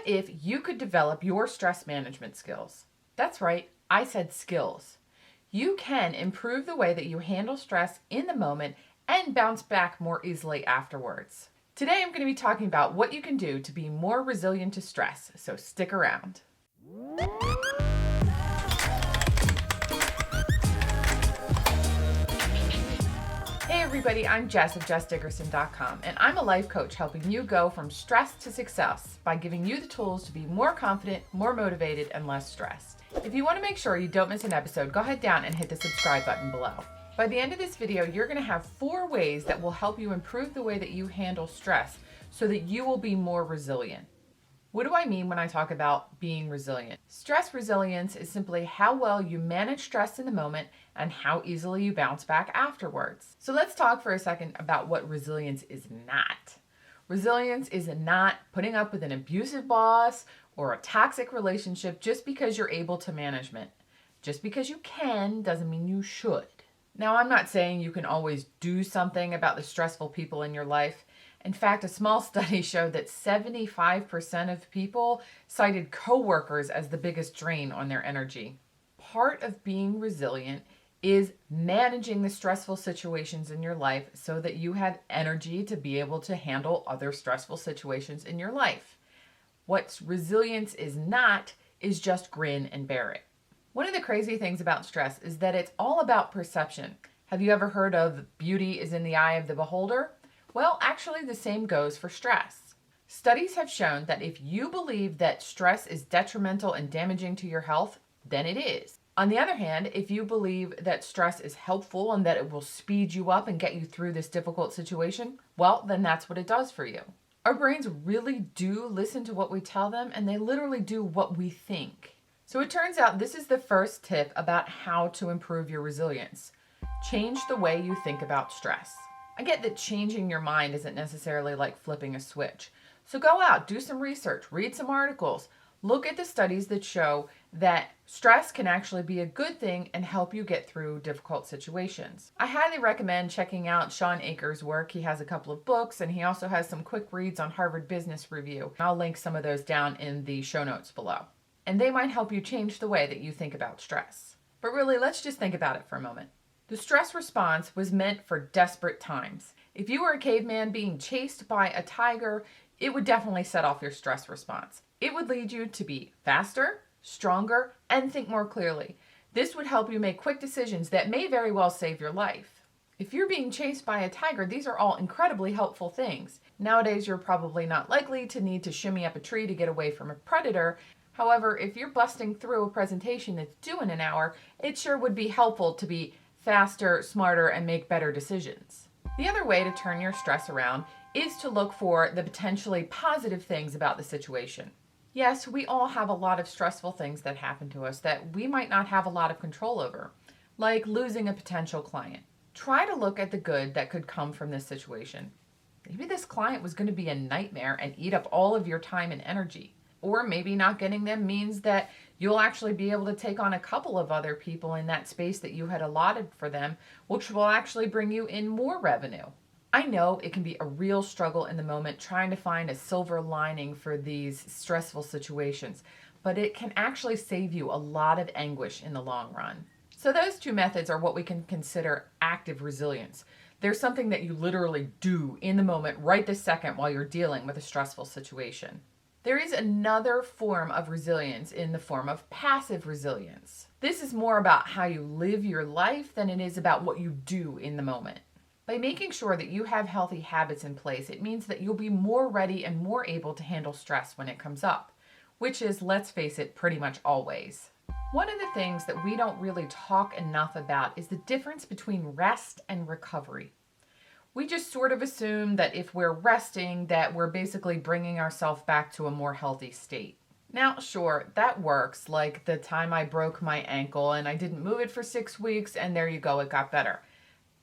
if you could develop your stress management skills? That's right, I said skills. You can improve the way that you handle stress in the moment and bounce back more easily afterwards. Today I'm going to be talking about what you can do to be more resilient to stress, so stick around. Hey everybody, I'm Jess of JessDickerson.com, and I'm a life coach helping you go from stress to success by giving you the tools to be more confident, more motivated, and less stressed. If you want to make sure you don't miss an episode, go ahead down and hit the subscribe button below. By the end of this video, you're going to have 4 ways that will help you improve the way that you handle stress so that you will be more resilient. What do I mean when I talk about being resilient? Stress resilience is simply how well you manage stress in the moment and how easily you bounce back afterwards. So let's talk for a second about what resilience is not. Resilience is not putting up with an abusive boss or a toxic relationship just because you're able to manage it. Just because you can doesn't mean you should. Now, I'm not saying you can always do something about the stressful people in your life. In fact, a small study showed that 75% of people cited coworkers as the biggest drain on their energy. Part of being resilient is managing the stressful situations in your life so that you have energy to be able to handle other stressful situations in your life. What resilience is not is just grin and bear it. One of the crazy things about stress is that it's all about perception. Have you ever heard of beauty is in the eye of the beholder? Well, actually the same goes for stress. Studies have shown that if you believe that stress is detrimental and damaging to your health, then it is. On the other hand, if you believe that stress is helpful and that it will speed you up and get you through this difficult situation, well, then that's what it does for you. Our brains really do listen to what we tell them, and they literally do what we think. So it turns out this is the first tip about how to improve your resilience. Change the way you think about stress. I get that changing your mind isn't necessarily like flipping a switch. So go out, do some research, read some articles, look at the studies that show that stress can actually be a good thing and help you get through difficult situations. I highly recommend checking out Shawn Achor's work. He has a couple of books and he also has some quick reads on Harvard Business Review. I'll link some of those down in the show notes below. And they might help you change the way that you think about stress. But really, let's just think about it for a moment. The stress response was meant for desperate times. If you were a caveman being chased by a tiger, it would definitely set off your stress response. It would lead you to be faster, stronger, and think more clearly. This would help you make quick decisions that may very well save your life. If you're being chased by a tiger, these are all incredibly helpful things. Nowadays, you're probably not likely to need to shimmy up a tree to get away from a predator. However, if you're busting through a presentation that's due in an hour, it sure would be helpful to be faster, smarter, and make better decisions. The other way to turn your stress around is to look for the potentially positive things about the situation. Yes, we all have a lot of stressful things that happen to us that we might not have a lot of control over, like losing a potential client. Try to look at the good that could come from this situation. Maybe this client was going to be a nightmare and eat up all of your time and energy. Or maybe not getting them means that you'll actually be able to take on a couple of other people in that space that you had allotted for them, which will actually bring you in more revenue. I know it can be a real struggle in the moment trying to find a silver lining for these stressful situations, but it can actually save you a lot of anguish in the long run. So those 2 methods are what we can consider active resilience. There's something that you literally do in the moment right this second while you're dealing with a stressful situation. There is another form of resilience in the form of passive resilience. This is more about how you live your life than it is about what you do in the moment. By making sure that you have healthy habits in place, it means that you'll be more ready and more able to handle stress when it comes up, which is, let's face it, pretty much always. One of the things that we don't really talk enough about is the difference between rest and recovery. We just sort of assume that if we're resting, that we're basically bringing ourselves back to a more healthy state. Now, sure, that works, like the time I broke my ankle and I didn't move it for 6 weeks and there you go, it got better.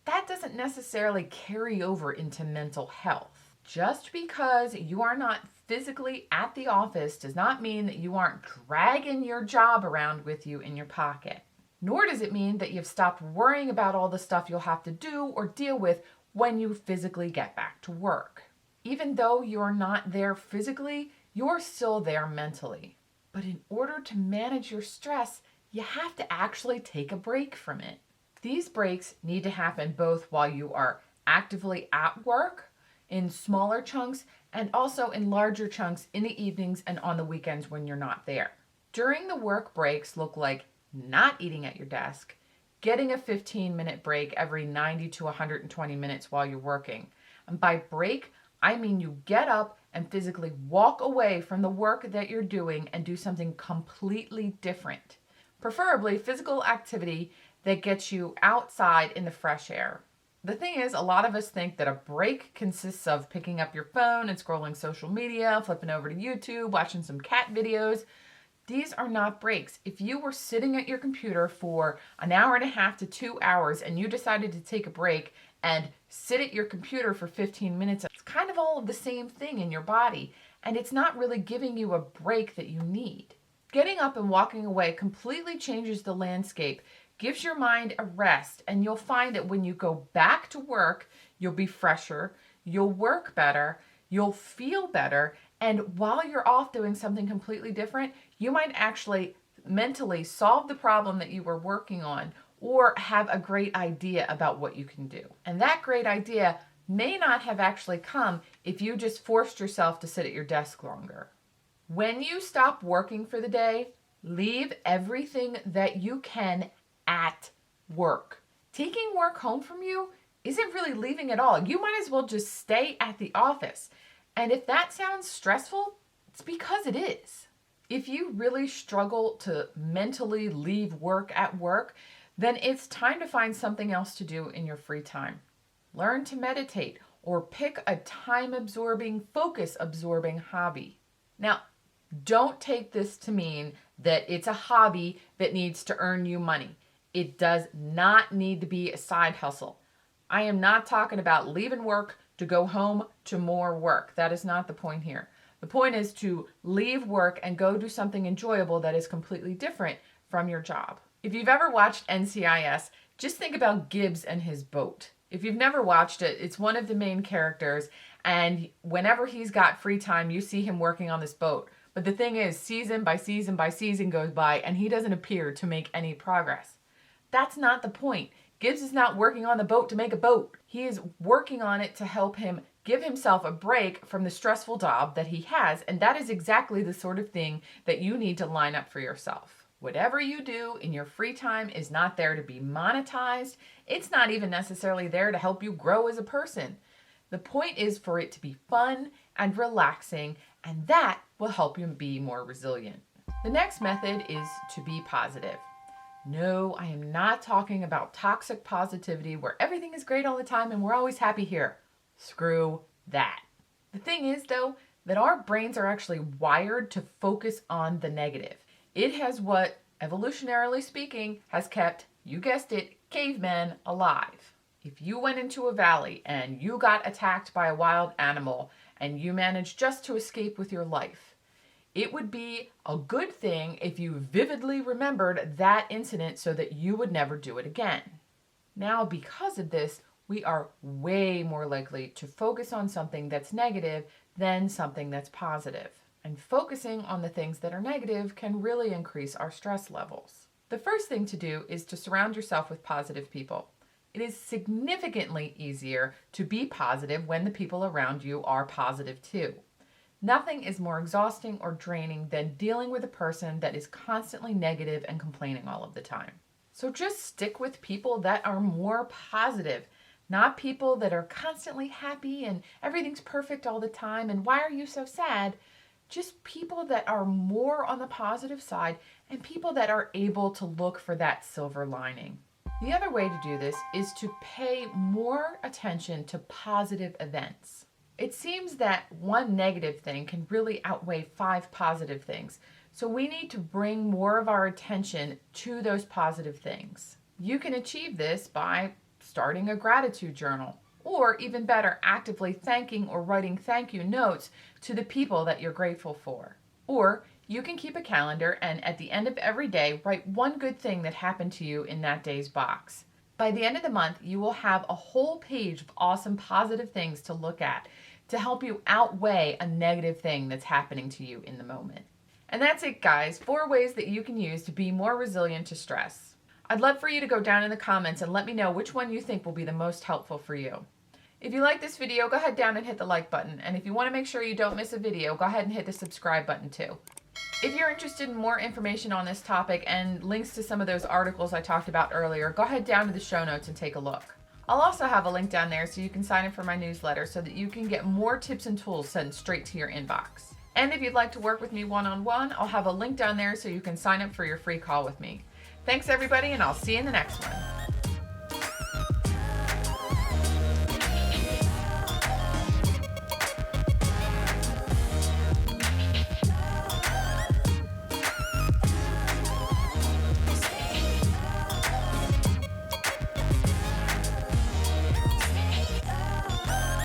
That doesn't necessarily carry over into mental health. Just because you are not physically at the office does not mean that you aren't dragging your job around with you in your pocket. Nor does it mean that you've stopped worrying about all the stuff you'll have to do or deal with when you physically get back to work. Even though you're not there physically, you're still there mentally. But in order to manage your stress, you have to actually take a break from it. These breaks need to happen both while you are actively at work, in smaller chunks, and also in larger chunks in the evenings and on the weekends when you're not there. During the work breaks look like not eating at your desk, getting a 15-minute break every 90 to 120 minutes while you're working. And by break, I mean you get up and physically walk away from the work that you're doing and do something completely different. Preferably physical activity that gets you outside in the fresh air. The thing is, a lot of us think that a break consists of picking up your phone and scrolling social media, flipping over to YouTube, watching some cat videos. These are not breaks. If you were sitting at your computer for an hour and a half to 2 hours and you decided to take a break and sit at your computer for 15 minutes, it's kind of all of the same thing in your body, and it's not really giving you a break that you need. Getting up and walking away completely changes the landscape, gives your mind a rest, and you'll find that when you go back to work, you'll be fresher, you'll work better, you'll feel better, and while you're off doing something completely different, you might actually mentally solve the problem that you were working on or have a great idea about what you can do. And that great idea may not have actually come if you just forced yourself to sit at your desk longer. When you stop working for the day, leave everything that you can at work. Taking work home from you isn't really leaving at all. You might as well just stay at the office. And if that sounds stressful, it's because it is. If you really struggle to mentally leave work at work, then it's time to find something else to do in your free time. Learn to meditate or pick a time-absorbing, focus-absorbing hobby. Now, don't take this to mean that it's a hobby that needs to earn you money. It does not need to be a side hustle. I am not talking about leaving work to go home to more work. That is not the point here. The point is to leave work and go do something enjoyable that is completely different from your job. If you've ever watched NCIS, just think about Gibbs and his boat. If you've never watched it, it's one of the main characters, and whenever he's got free time, you see him working on this boat. But the thing is, season by season by season goes by, and he doesn't appear to make any progress. That's not the point. Gibbs is not working on the boat to make a boat. He is working on it to help him give himself a break from the stressful job that he has, and that is exactly the sort of thing that you need to line up for yourself. Whatever you do in your free time is not there to be monetized. It's not even necessarily there to help you grow as a person. The point is for it to be fun and relaxing, and that will help you be more resilient. The next method is to be positive. No, I am not talking about toxic positivity where everything is great all the time and we're always happy here. Screw that. The thing is, though, that our brains are actually wired to focus on the negative. It has what, evolutionarily speaking, has kept, you guessed it, cavemen alive. If you went into a valley and you got attacked by a wild animal and you managed just to escape with your life, it would be a good thing if you vividly remembered that incident so that you would never do it again. Now, because of this, we are way more likely to focus on something that's negative than something that's positive. And focusing on the things that are negative can really increase our stress levels. The first thing to do is to surround yourself with positive people. It is significantly easier to be positive when the people around you are positive too. Nothing is more exhausting or draining than dealing with a person that is constantly negative and complaining all of the time. So just stick with people that are more positive, not people that are constantly happy and everything's perfect all the time and why are you so sad? Just people that are more on the positive side and people that are able to look for that silver lining. The other way to do this is to pay more attention to positive events. It seems that one negative thing can really outweigh 5 positive things, so we need to bring more of our attention to those positive things. You can achieve this by starting a gratitude journal, or even better, actively thanking or writing thank you notes to the people that you're grateful for. Or you can keep a calendar and at the end of every day, write one good thing that happened to you in that day's box. By the end of the month, you will have a whole page of awesome positive things to look at. to help you outweigh a negative thing that's happening to you in the moment. And that's it, guys. 4 ways that you can use to be more resilient to stress. I'd love for you to go down in the comments and let me know which one you think will be the most helpful for you. If you like this video, go ahead down and hit the like button. And if you want to make sure you don't miss a video, go ahead and hit the subscribe button too. If you're interested in more information on this topic and links to some of those articles I talked about earlier, go ahead down to the show notes and take a look. I'll also have a link down there so you can sign up for my newsletter so that you can get more tips and tools sent straight to your inbox. And if you'd like to work with me one-on-one, I'll have a link down there so you can sign up for your free call with me. Thanks everybody, and I'll see you in the next one.